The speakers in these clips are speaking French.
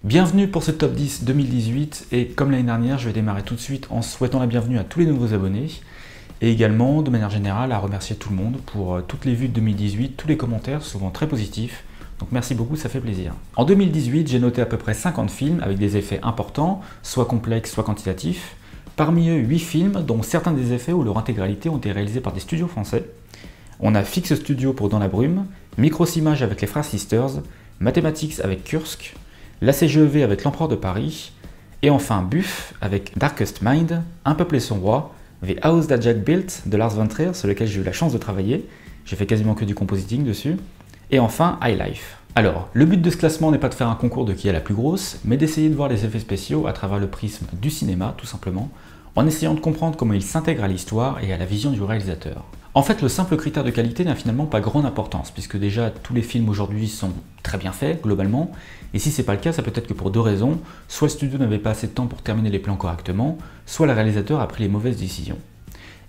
Bienvenue pour ce top 10 2018 et comme l'année dernière, je vais démarrer tout de suite en souhaitant la bienvenue à tous les nouveaux abonnés et également de manière générale à remercier tout le monde pour toutes les vues de 2018, tous les commentaires souvent très positifs, donc merci beaucoup, ça fait plaisir. En 2018, j'ai noté à peu près 50 films avec des effets importants, soit complexes, soit quantitatifs. Parmi eux, 8 films dont certains des effets ou leur intégralité ont été réalisés par des studios français. On a Fix Studio pour Dans la brume, Microsimage avec les frères Sisters, Mathematics avec Kursk, la CGEV avec l'Empereur de Paris, et enfin Buff avec Darkest Mind, Un peuple et son roi, The House That Jack Built de Lars von Trier, sur lequel j'ai eu la chance de travailler, j'ai fait quasiment que du compositing dessus, et enfin High Life. Alors, le but de ce classement n'est pas de faire un concours de qui est la plus grosse, mais d'essayer de voir les effets spéciaux à travers le prisme du cinéma, tout simplement, en essayant de comprendre comment ils s'intègrent à l'histoire et à la vision du réalisateur. En fait, le simple critère de qualité n'a finalement pas grande importance, puisque déjà tous les films aujourd'hui sont très bien faits, globalement, et si c'est pas le cas, ça peut être que pour deux raisons, soit le studio n'avait pas assez de temps pour terminer les plans correctement, soit le réalisateur a pris les mauvaises décisions.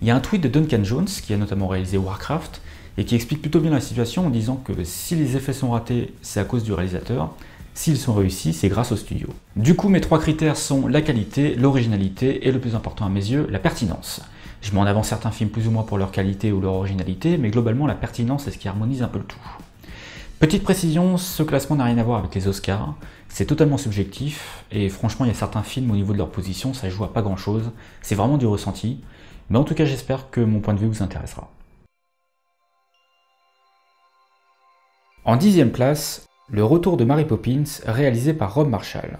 Il y a un tweet de Duncan Jones, qui a notamment réalisé Warcraft, et qui explique plutôt bien la situation en disant que si les effets sont ratés, c'est à cause du réalisateur, s'ils sont réussis, c'est grâce au studio. Du coup, mes trois critères sont la qualité, l'originalité, et le plus important à mes yeux, la pertinence. Je mets en avant certains films plus ou moins pour leur qualité ou leur originalité, mais globalement la pertinence est ce qui harmonise un peu le tout. Petite précision, ce classement n'a rien à voir avec les Oscars, c'est totalement subjectif, et franchement il y a certains films au niveau de leur position, ça joue à pas grand chose, c'est vraiment du ressenti, mais en tout cas j'espère que mon point de vue vous intéressera. En 10e place, Le Retour de Mary Poppins, réalisé par Rob Marshall.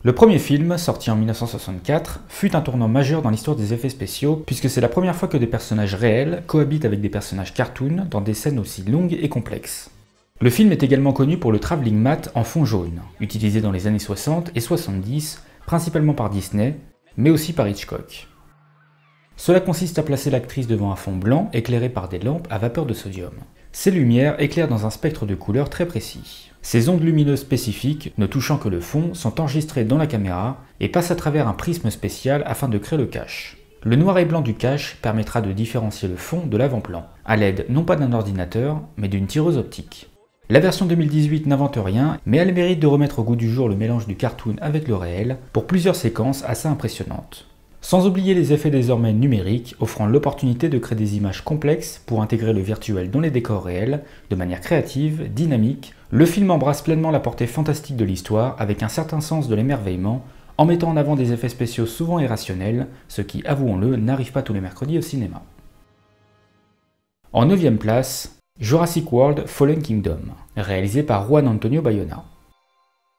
Le premier film, sorti en 1964, fut un tournant majeur dans l'histoire des effets spéciaux, puisque c'est la première fois que des personnages réels cohabitent avec des personnages cartoon dans des scènes aussi longues et complexes. Le film est également connu pour le travelling mat en fond jaune, utilisé dans les années 60 et 70, principalement par Disney, mais aussi par Hitchcock. Cela consiste à placer l'actrice devant un fond blanc éclairé par des lampes à vapeur de sodium. Ces lumières éclairent dans un spectre de couleurs très précis. Ces ondes lumineuses spécifiques, ne touchant que le fond, sont enregistrées dans la caméra et passent à travers un prisme spécial afin de créer le cache. Le noir et blanc du cache permettra de différencier le fond de l'avant-plan, à l'aide non pas d'un ordinateur, mais d'une tireuse optique. La version 2018 n'invente rien, mais elle mérite de remettre au goût du jour le mélange du cartoon avec le réel, pour plusieurs séquences assez impressionnantes. Sans oublier les effets désormais numériques, offrant l'opportunité de créer des images complexes pour intégrer le virtuel dans les décors réels, de manière créative, dynamique, le film embrasse pleinement la portée fantastique de l'histoire avec un certain sens de l'émerveillement, en mettant en avant des effets spéciaux souvent irrationnels, ce qui, avouons-le, n'arrive pas tous les mercredis au cinéma. En 9e place, Jurassic World Fallen Kingdom, réalisé par Juan Antonio Bayona.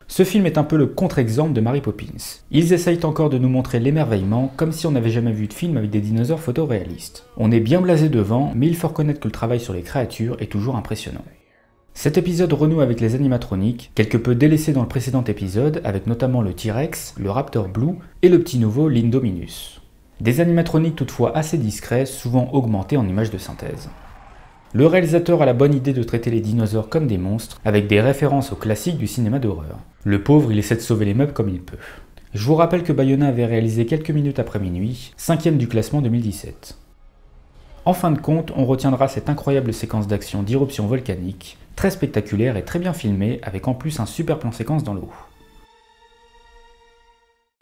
Ce film est un peu le contre-exemple de Mary Poppins. Ils essayent encore de nous montrer l'émerveillement comme si on n'avait jamais vu de film avec des dinosaures photoréalistes. On est bien blasé devant, mais il faut reconnaître que le travail sur les créatures est toujours impressionnant. Cet épisode renoue avec les animatroniques, quelque peu délaissés dans le précédent épisode, avec notamment le T-Rex, le Raptor Blue et le petit nouveau l'Indominus. Des animatroniques toutefois assez discrets, souvent augmentés en images de synthèse. Le réalisateur a la bonne idée de traiter les dinosaures comme des monstres, avec des références aux classiques du cinéma d'horreur. Le pauvre, il essaie de sauver les meubles comme il peut. Je vous rappelle que Bayona avait réalisé quelques minutes après minuit, 5e du classement 2017. En fin de compte, on retiendra cette incroyable séquence d'action d'irruption volcanique, très spectaculaire et très bien filmée, avec en plus un super plan séquence dans l'eau.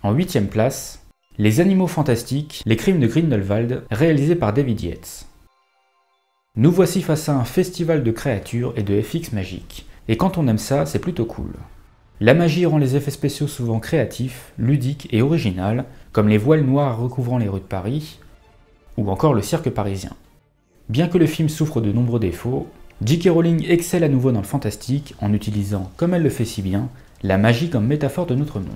En 8e place, Les Animaux Fantastiques, les Crimes de Grindelwald, réalisé par David Yates. Nous voici face à un festival de créatures et de FX magiques, et quand on aime ça, c'est plutôt cool. La magie rend les effets spéciaux souvent créatifs, ludiques et originaux, comme les voiles noires recouvrant les rues de Paris, ou encore le cirque parisien. Bien que le film souffre de nombreux défauts, J.K. Rowling excelle à nouveau dans le fantastique en utilisant, comme elle le fait si bien, la magie comme métaphore de notre monde.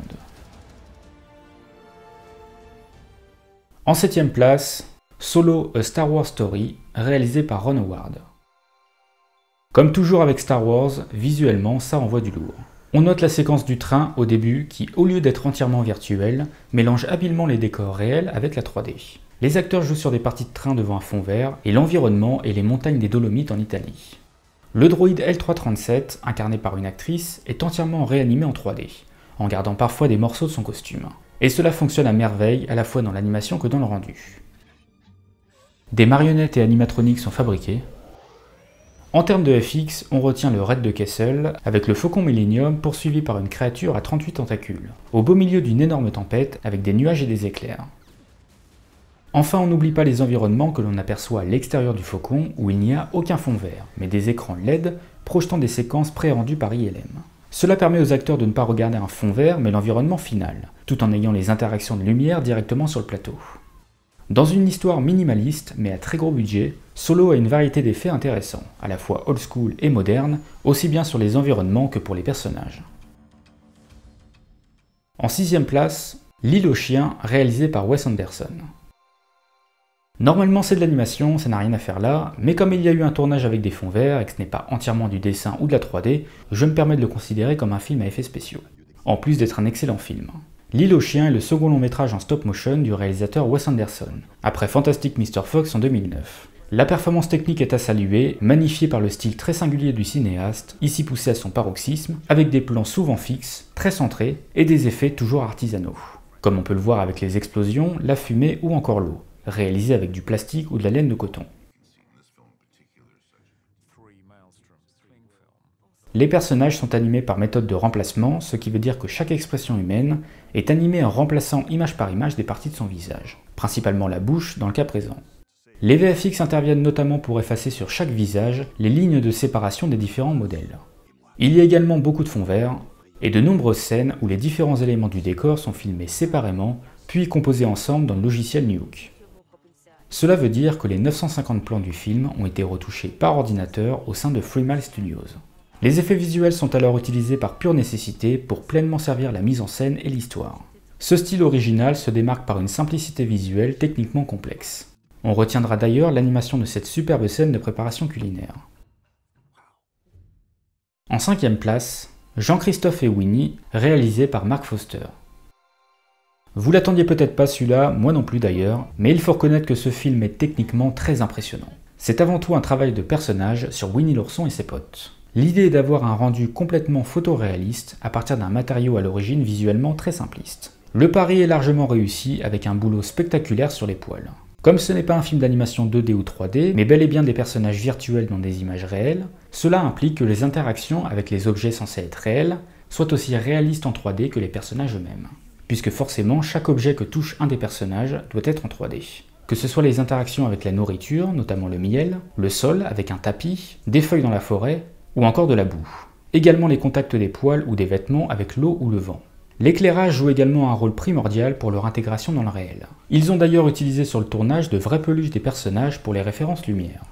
En 7e place, Solo A Star Wars Story, réalisé par Ron Howard. Comme toujours avec Star Wars, visuellement ça envoie du lourd. On note la séquence du train au début qui, au lieu d'être entièrement virtuelle, mélange habilement les décors réels avec la 3D. Les acteurs jouent sur des parties de train devant un fond vert et l'environnement et les montagnes des Dolomites en Italie. Le droïde L337, incarné par une actrice, est entièrement réanimé en 3D, en gardant parfois des morceaux de son costume. Et cela fonctionne à merveille à la fois dans l'animation que dans le rendu. Des marionnettes et animatroniques sont fabriqués. En termes de FX, on retient le raid de Kessel, avec le Faucon Millennium poursuivi par une créature à 38 tentacules, au beau milieu d'une énorme tempête avec des nuages et des éclairs. Enfin, on n'oublie pas les environnements que l'on aperçoit à l'extérieur du Faucon, où il n'y a aucun fond vert, mais des écrans LED projetant des séquences pré-rendues par ILM. Cela permet aux acteurs de ne pas regarder un fond vert, mais l'environnement final, tout en ayant les interactions de lumière directement sur le plateau. Dans une histoire minimaliste, mais à très gros budget, Solo a une variété d'effets intéressants, à la fois old school et moderne, aussi bien sur les environnements que pour les personnages. En 6ème place, L'île aux chiens, réalisé par Wes Anderson. Normalement c'est de l'animation, ça n'a rien à faire là, mais comme il y a eu un tournage avec des fonds verts et que ce n'est pas entièrement du dessin ou de la 3D, je me permets de le considérer comme un film à effets spéciaux, en plus d'être un excellent film. L'île aux chiens est le second long métrage en stop motion du réalisateur Wes Anderson, après Fantastic Mr. Fox en 2009. La performance technique est à saluer, magnifiée par le style très singulier du cinéaste, ici poussé à son paroxysme, avec des plans souvent fixes, très centrés, et des effets toujours artisanaux. Comme on peut le voir avec les explosions, la fumée ou encore l'eau, réalisés avec du plastique ou de la laine de coton. Les personnages sont animés par méthode de remplacement, ce qui veut dire que chaque expression humaine est animée en remplaçant image par image des parties de son visage, principalement la bouche dans le cas présent. Les VFX interviennent notamment pour effacer sur chaque visage les lignes de séparation des différents modèles. Il y a également beaucoup de fonds verts, et de nombreuses scènes où les différents éléments du décor sont filmés séparément, puis composés ensemble dans le logiciel Nuke. Cela veut dire que les 950 plans du film ont été retouchés par ordinateur au sein de Freemale Studios. Les effets visuels sont alors utilisés par pure nécessité pour pleinement servir la mise en scène et l'histoire. Ce style original se démarque par une simplicité visuelle techniquement complexe. On retiendra d'ailleurs l'animation de cette superbe scène de préparation culinaire. En 5ème place, Jean-Christophe et Winnie, réalisé par Mark Foster. Vous l'attendiez peut-être pas celui-là, moi non plus d'ailleurs, mais il faut reconnaître que ce film est techniquement très impressionnant. C'est avant tout un travail de personnage sur Winnie l'ourson et ses potes. L'idée est d'avoir un rendu complètement photoréaliste à partir d'un matériau à l'origine visuellement très simpliste. Le pari est largement réussi avec un boulot spectaculaire sur les poils. Comme ce n'est pas un film d'animation 2D ou 3D, mais bel et bien des personnages virtuels dans des images réelles, cela implique que les interactions avec les objets censés être réels soient aussi réalistes en 3D que les personnages eux-mêmes. Puisque forcément, chaque objet que touche un des personnages doit être en 3D. Que ce soit les interactions avec la nourriture, notamment le miel, le sol avec un tapis, des feuilles dans la forêt, ou encore de la boue. Également les contacts des poils ou des vêtements avec l'eau ou le vent. L'éclairage joue également un rôle primordial pour leur intégration dans le réel. Ils ont d'ailleurs utilisé sur le tournage de vraies peluches des personnages pour les références lumière.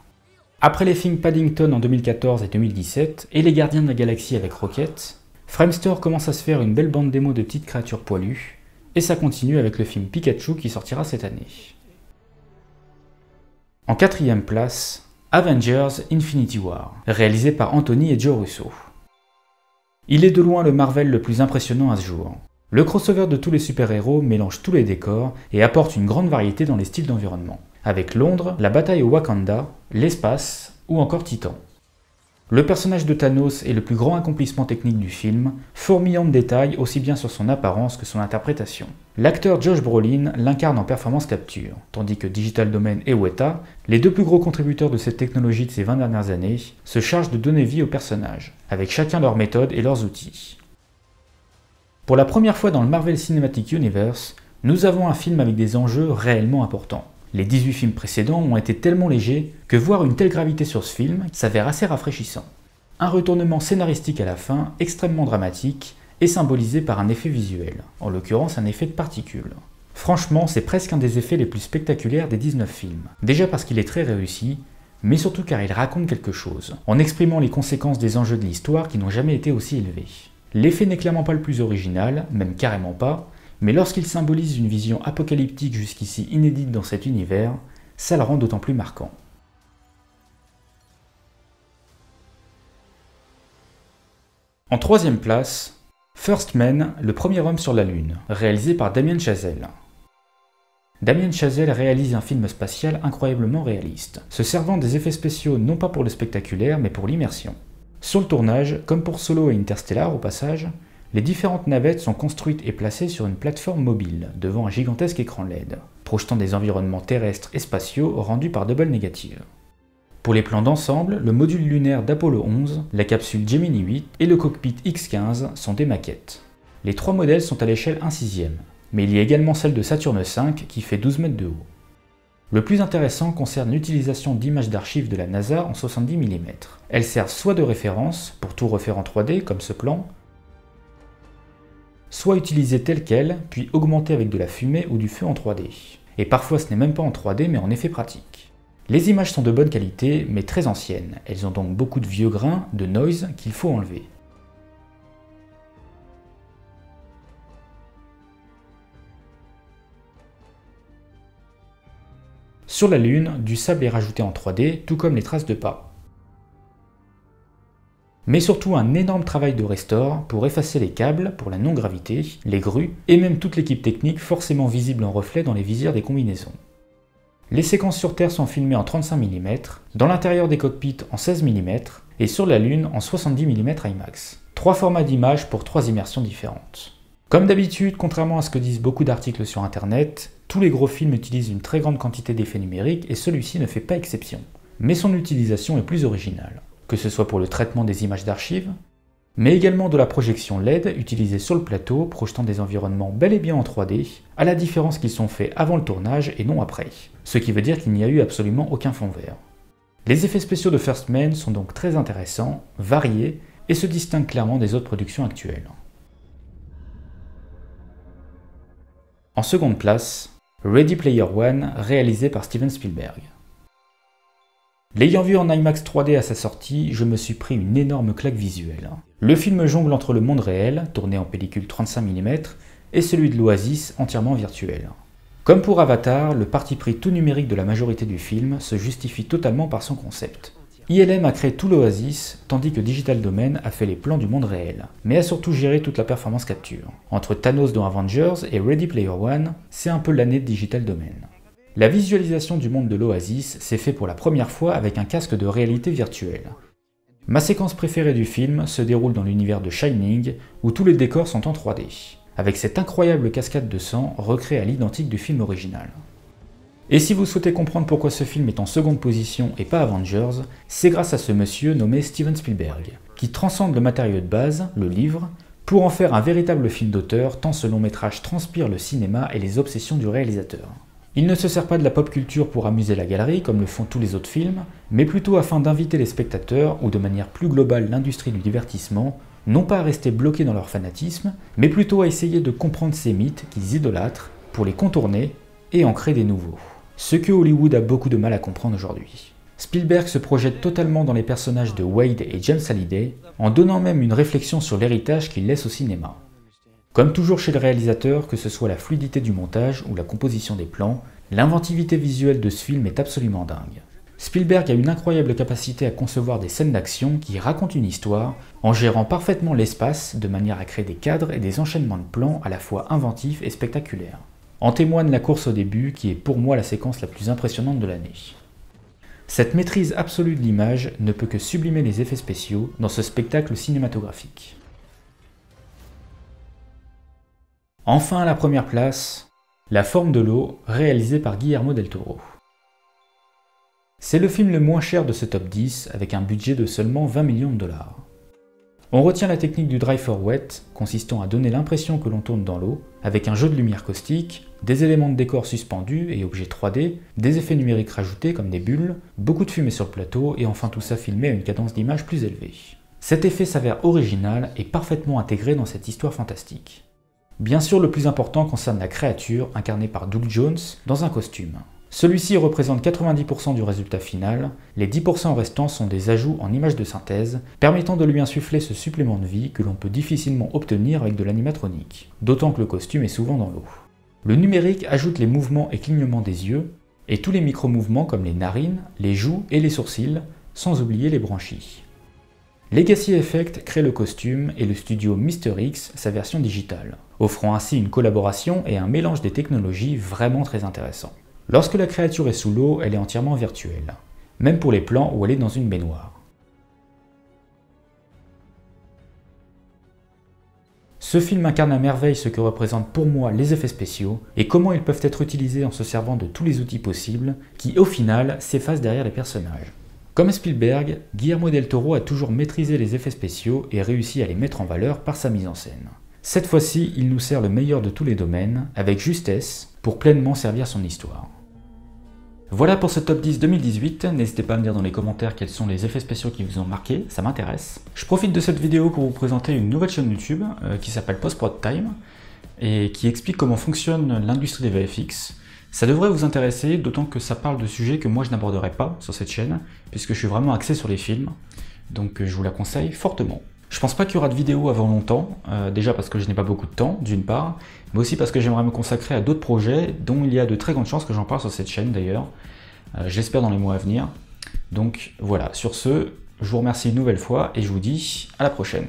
Après les films Paddington en 2014 et 2017, et les Gardiens de la Galaxie avec Rocket, Framestore commence à se faire une belle bande démo de petites créatures poilues, et ça continue avec le film Pikachu qui sortira cette année. En 4ème place, Avengers Infinity War, réalisé par Anthony et Joe Russo. Il est de loin le Marvel le plus impressionnant à ce jour. Le crossover de tous les super-héros mélange tous les décors et apporte une grande variété dans les styles d'environnement, avec Londres, la bataille au Wakanda, l'espace ou encore Titan. Le personnage de Thanos est le plus grand accomplissement technique du film, fourmillant de détails aussi bien sur son apparence que son interprétation. L'acteur Josh Brolin l'incarne en performance capture, tandis que Digital Domain et Weta, les deux plus gros contributeurs de cette technologie de ces 20 dernières années, se chargent de donner vie aux personnages, avec chacun leur méthode et leurs outils. Pour la première fois dans le Marvel Cinematic Universe, nous avons un film avec des enjeux réellement importants. Les 18 films précédents ont été tellement légers que voir une telle gravité sur ce film s'avère assez rafraîchissant. Un retournement scénaristique à la fin, extrêmement dramatique, est symbolisé par un effet visuel, en l'occurrence un effet de particules. Franchement, c'est presque un des effets les plus spectaculaires des 19 films. Déjà parce qu'il est très réussi, mais surtout car il raconte quelque chose, en exprimant les conséquences des enjeux de l'histoire qui n'ont jamais été aussi élevés. L'effet n'est clairement pas le plus original, même carrément pas, mais lorsqu'il symbolise une vision apocalyptique jusqu'ici inédite dans cet univers, ça le rend d'autant plus marquant. En 3ème place, First Man, le premier homme sur la Lune, réalisé par Damien Chazelle. Damien Chazelle réalise un film spatial incroyablement réaliste, se servant des effets spéciaux non pas pour le spectaculaire mais pour l'immersion. Sur le tournage, comme pour Solo et Interstellar au passage, les différentes navettes sont construites et placées sur une plateforme mobile, devant un gigantesque écran LED, projetant des environnements terrestres et spatiaux rendus par double négative. Pour les plans d'ensemble, le module lunaire d'Apollo 11, la capsule Gemini 8 et le cockpit X-15 sont des maquettes. Les 3 modèles sont à l'échelle 1/6, mais il y a également celle de Saturne V qui fait 12 mètres de haut. Le plus intéressant concerne l'utilisation d'images d'archives de la NASA en 70 mm. Elles servent soit de référence, pour tout refaire en 3D comme ce plan, soit utilisées telles quelles, puis augmentées avec de la fumée ou du feu en 3D. Et parfois ce n'est même pas en 3D mais en effet pratique. Les images sont de bonne qualité mais très anciennes, elles ont donc beaucoup de vieux grains, de noise qu'il faut enlever. Sur la Lune, du sable est rajouté en 3D, tout comme les traces de pas. Mais surtout un énorme travail de restore pour effacer les câbles pour la non-gravité, les grues, et même toute l'équipe technique forcément visible en reflet dans les visières des combinaisons. Les séquences sur Terre sont filmées en 35 mm, dans l'intérieur des cockpits en 16 mm, et sur la Lune en 70 mm IMAX. 3 formats d'image pour 3 immersions différentes. Comme d'habitude, contrairement à ce que disent beaucoup d'articles sur internet, tous les gros films utilisent une très grande quantité d'effets numériques et celui-ci ne fait pas exception. Mais son utilisation est plus originale, que ce soit pour le traitement des images d'archives, mais également de la projection LED utilisée sur le plateau, projetant des environnements bel et bien en 3D, à la différence qu'ils sont faits avant le tournage et non après, ce qui veut dire qu'il n'y a eu absolument aucun fond vert. Les effets spéciaux de First Man sont donc très intéressants, variés, et se distinguent clairement des autres productions actuelles. En seconde place, Ready Player One, réalisé par Steven Spielberg. L'ayant vu en IMAX 3D à sa sortie, je me suis pris une énorme claque visuelle. Le film jongle entre le monde réel, tourné en pellicule 35 mm, et celui de l'Oasis, entièrement virtuel. Comme pour Avatar, le parti pris tout numérique de la majorité du film se justifie totalement par son concept. ILM a créé tout l'Oasis, tandis que Digital Domain a fait les plans du monde réel, mais a surtout géré toute la performance capture. Entre Thanos dans Avengers et Ready Player One, c'est un peu l'année de Digital Domain. La visualisation du monde de l'Oasis s'est fait pour la première fois avec un casque de réalité virtuelle. Ma séquence préférée du film se déroule dans l'univers de Shining, où tous les décors sont en 3D, avec cette incroyable cascade de sang recréée à l'identique du film original. Et si vous souhaitez comprendre pourquoi ce film est en seconde position et pas Avengers, c'est grâce à ce monsieur nommé Steven Spielberg, qui transcende le matériau de base, le livre, pour en faire un véritable film d'auteur tant ce long métrage transpire le cinéma et les obsessions du réalisateur. Il ne se sert pas de la pop culture pour amuser la galerie comme le font tous les autres films, mais plutôt afin d'inviter les spectateurs, ou de manière plus globale l'industrie du divertissement, non pas à rester bloqués dans leur fanatisme, mais plutôt à essayer de comprendre ces mythes qu'ils idolâtrent, pour les contourner et en créer des nouveaux. Ce que Hollywood a beaucoup de mal à comprendre aujourd'hui. Spielberg se projette totalement dans les personnages de Wade et James Hallyday, en donnant même une réflexion sur l'héritage qu'il laisse au cinéma. Comme toujours chez le réalisateur, que ce soit la fluidité du montage ou la composition des plans, l'inventivité visuelle de ce film est absolument dingue. Spielberg a une incroyable capacité à concevoir des scènes d'action qui racontent une histoire, en gérant parfaitement l'espace de manière à créer des cadres et des enchaînements de plans à la fois inventifs et spectaculaires. En témoigne la course au début, qui est pour moi la séquence la plus impressionnante de l'année. Cette maîtrise absolue de l'image ne peut que sublimer les effets spéciaux dans ce spectacle cinématographique. Enfin à la première place, La forme de l'eau, réalisé par Guillermo del Toro. C'est le film le moins cher de ce top 10, avec un budget de seulement 20 millions de dollars. On retient la technique du dry for wet, consistant à donner l'impression que l'on tourne dans l'eau, avec un jeu de lumière caustique, des éléments de décor suspendus et objets 3D, des effets numériques rajoutés comme des bulles, beaucoup de fumée sur le plateau et enfin tout ça filmé à une cadence d'image plus élevée. Cet effet s'avère original et parfaitement intégré dans cette histoire fantastique. Bien sûr, le plus important concerne la créature incarnée par Doug Jones dans un costume. Celui-ci représente 90% du résultat final, les 10% restants sont des ajouts en images de synthèse, permettant de lui insuffler ce supplément de vie que l'on peut difficilement obtenir avec de l'animatronique, d'autant que le costume est souvent dans l'eau. Le numérique ajoute les mouvements et clignements des yeux, et tous les micro-mouvements comme les narines, les joues et les sourcils, sans oublier les branchies. Legacy Effect crée le costume et le studio Mr. X sa version digitale, offrant ainsi une collaboration et un mélange des technologies vraiment très intéressant. Lorsque la créature est sous l'eau, elle est entièrement virtuelle, même pour les plans où elle est dans une baignoire. Ce film incarne à merveille ce que représentent pour moi les effets spéciaux et comment ils peuvent être utilisés en se servant de tous les outils possibles qui, au final, s'effacent derrière les personnages. Comme Spielberg, Guillermo del Toro a toujours maîtrisé les effets spéciaux et réussi à les mettre en valeur par sa mise en scène. Cette fois-ci, il nous sert le meilleur de tous les domaines, avec justesse, pour pleinement servir son histoire. Voilà pour ce top 10 2018, n'hésitez pas à me dire dans les commentaires quels sont les effets spéciaux qui vous ont marqué, ça m'intéresse. Je profite de cette vidéo pour vous présenter une nouvelle chaîne YouTube qui s'appelle Post-Prod Time et qui explique comment fonctionne l'industrie des VFX. Ça devrait vous intéresser, d'autant que ça parle de sujets que moi je n'aborderai pas sur cette chaîne, puisque je suis vraiment axé sur les films, donc je vous la conseille fortement. Je pense pas qu'il y aura de vidéo avant longtemps, déjà parce que je n'ai pas beaucoup de temps, d'une part, mais aussi parce que j'aimerais me consacrer à d'autres projets, dont il y a de très grandes chances que j'en parle sur cette chaîne d'ailleurs, j'espère dans les mois à venir. Donc voilà, sur ce, je vous remercie une nouvelle fois et je vous dis à la prochaine.